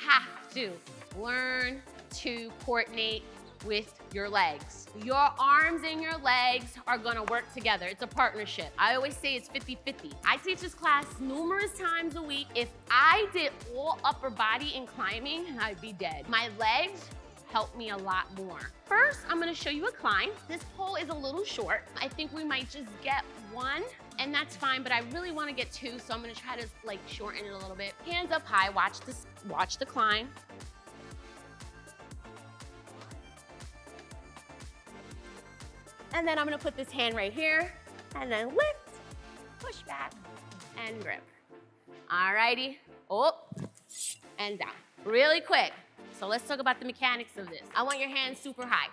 have to learn to coordinate with your legs. Your arms and your legs are gonna work together. It's a partnership. I always say it's 50-50. I teach this class numerous times a week. If I did all upper body in climbing, I'd be dead. My legs help me a lot more. First, I'm gonna show you a climb. This pole is a little short. I think we might just get one, and that's fine, but I really wanna get two, so I'm gonna try to like shorten it a little bit. Hands up high, watch the climb. And then I'm gonna put this hand right here, and then lift, push back, and grip. Alrighty, and down. Really quick. So let's talk about the mechanics of this. I want your hands super high.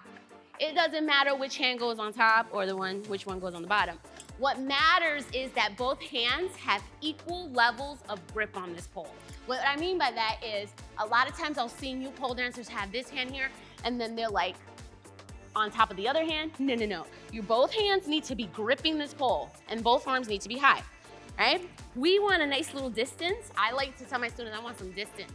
It doesn't matter which hand goes on top or which one goes on the bottom. What matters is that both hands have equal levels of grip on this pole. What I mean by that is, a lot of times I'll see new pole dancers have this hand here, and then they're like, on top of the other hand. No. Both hands need to be gripping this pole and both arms need to be high, right? We want a nice little distance. I like to tell my students I want some distance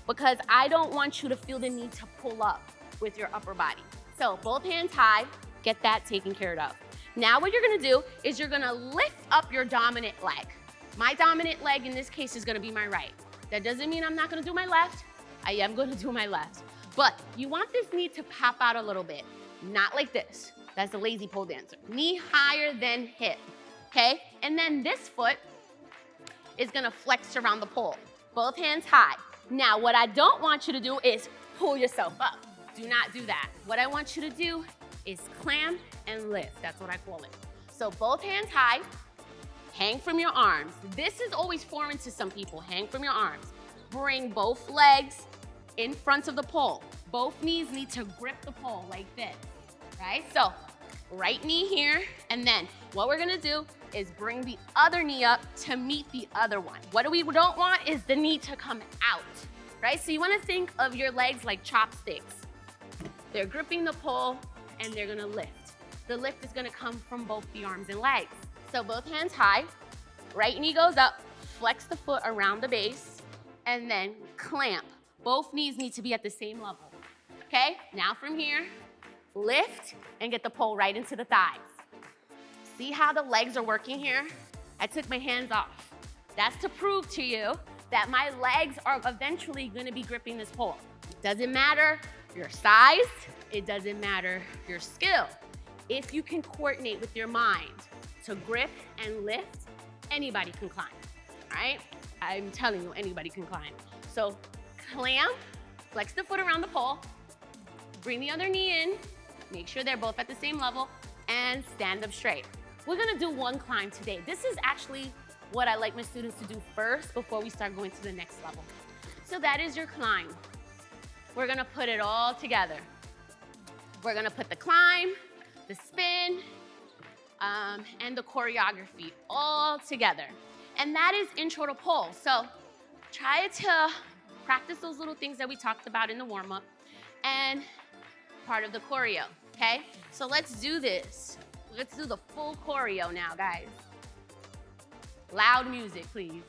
because I don't want you to feel the need to pull up with your upper body. So both hands high, get that taken care of. Now what you're gonna do is you're gonna lift up your dominant leg. My dominant leg in this case is gonna be my right. That doesn't mean I'm not gonna do my left. I am gonna do my left. But you want this knee to pop out a little bit. Not like this. That's a lazy pole dancer. Knee higher than hip, okay? And then this foot is gonna flex around the pole. Both hands high. Now, what I don't want you to do is pull yourself up. Do not do that. What I want you to do is clamp and lift. That's what I call it. So both hands high, hang from your arms. This is always foreign to some people. Hang from your arms. Bring both legs in front of the pole. Both knees need to grip the pole like this, right? So right knee here, and then what we're gonna do is bring the other knee up to meet the other one. What we don't want is the knee to come out, right? So you wanna think of your legs like chopsticks. They're gripping the pole and they're gonna lift. The lift is gonna come from both the arms and legs. So both hands high, right knee goes up, flex the foot around the base, and then clamp. Both knees need to be at the same level. Okay, now from here, lift and get the pole right into the thighs. See how the legs are working here? I took my hands off. That's to prove to you that my legs are eventually gonna be gripping this pole. Doesn't matter your size, it doesn't matter your skill. If you can coordinate with your mind to grip and lift, anybody can climb, all right? I'm telling you, anybody can climb. So clamp, flex the foot around the pole, bring the other knee in, make sure they're both at the same level, and stand up straight. We're gonna do one climb today. This is actually what I like my students to do first before we start going to the next level. So that is your climb. We're gonna put it all together. We're gonna put the climb, the spin, and the choreography all together. And that is intro to pole. So try to practice those little things that we talked about in the warm-up and part of the choreo, okay? So let's do this. Let's do the full choreo now, guys. Loud music, please.